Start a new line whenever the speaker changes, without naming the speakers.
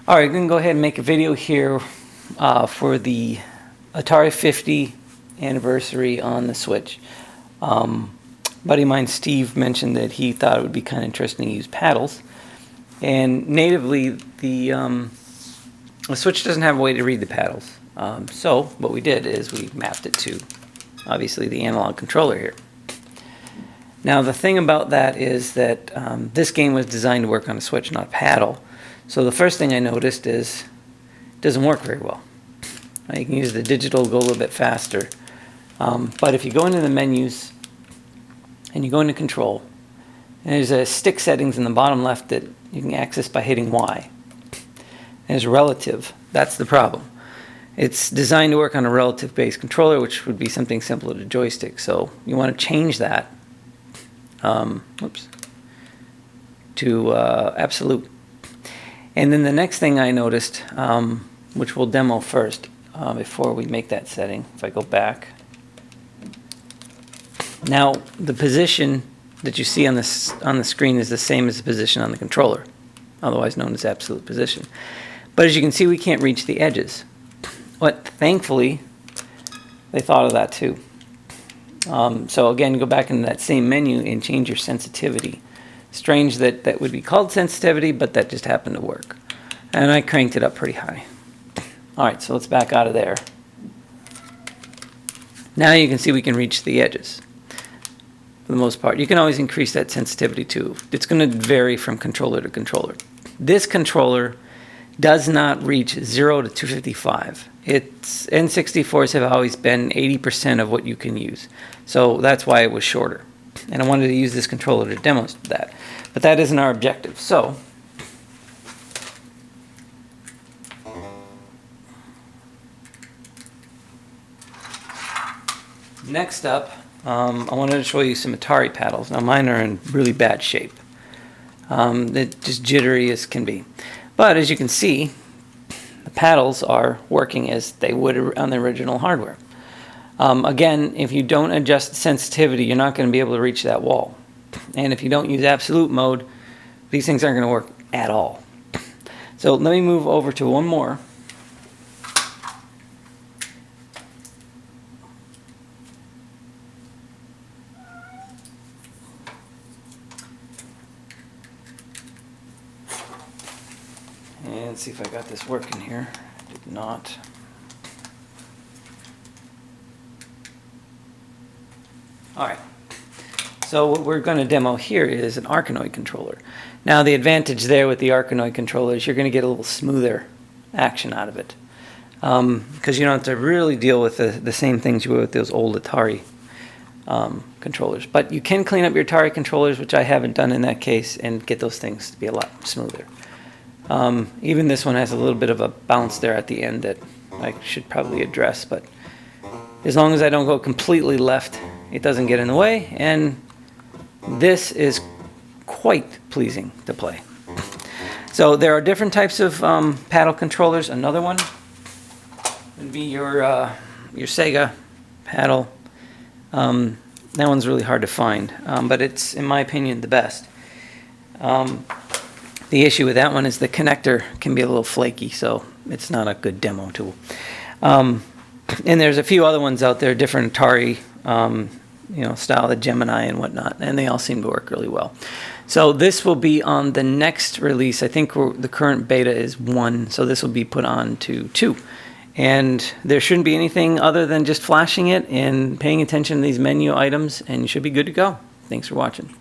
Alright, I'm going to go ahead and make a video here for the Atari 50 anniversary on the Switch. Buddy of mine, Steve, mentioned that he thought it would be kind of interesting to use paddles. And natively, the Switch doesn't have a way to read the paddles. So what we did is we mapped it to, obviously, the analog controller here. Now the thing about that is that this game was designed to work on a Switch, not a paddle. So the first thing I noticed is it doesn't work very well. You can use the digital, go a little bit faster. But if you go into the menus and you go into control, and there's a stick settings in the bottom left that you can access by hitting Y. And it's relative. That's the problem. It's designed to work on a relative-based controller, which would be something similar to joystick. So you want to change that to absolute. And then the next thing I noticed, which we'll demo first before we make that setting, if I go back. Now, the position that you see on the screen is the same as the position on the controller, otherwise known as absolute position. But as you can see, we can't reach the edges. But thankfully, they thought of that too. So again, go back into that same menu and change your sensitivity. Strange that that would be called sensitivity, but that just happened to work. And I cranked it up pretty high. Alright, so let's back out of there. Now you can see we can reach the edges for the most part. You can always increase that sensitivity too. It's going to vary from controller to controller. This controller does not reach 0 to 255. Its N64s have always been 80% of what you can use. So that's why it was shorter. And I wanted to use this controller to demonstrate that. But that isn't our objective. So next up, I wanted to show you some Atari paddles. Now mine are in really bad shape. They're just jittery as can be. But as you can see, the paddles are working as they would on the original hardware. Again, if you don't adjust the sensitivity, you're not going to be able to reach that wall. And if you don't use absolute mode, these things aren't going to work at all. So let me move over to one more. And see if I got this working here. I did not. Alright, so what we're going to demo here is an Arkanoid controller. Now the advantage there with the Arkanoid controller is you're going to get a little smoother action out of it. Because you don't have to really deal with the same things you would with those old Atari controllers. But you can clean up your Atari controllers, which I haven't done in that case, and get those things to be a lot smoother. Even this one has a little bit of a bounce there at the end that I should probably address, but as long as I don't go completely left, it doesn't get in the way, and this is quite pleasing to play. So there are different types of paddle controllers. Another one would be your Sega paddle. That one's really hard to find, but it's, in my opinion, the best. The issue with that one is the connector can be a little flaky, so it's not a good demo tool. And there's a few other ones out there, different Atari style, the Gemini and whatnot, and they all seem to work really well. So this will be on the next release. I think the current beta is 1, so this will be put on to 2. And there shouldn't be anything other than just flashing it and paying attention to these menu items, and you should be good to go. Thanks for watching.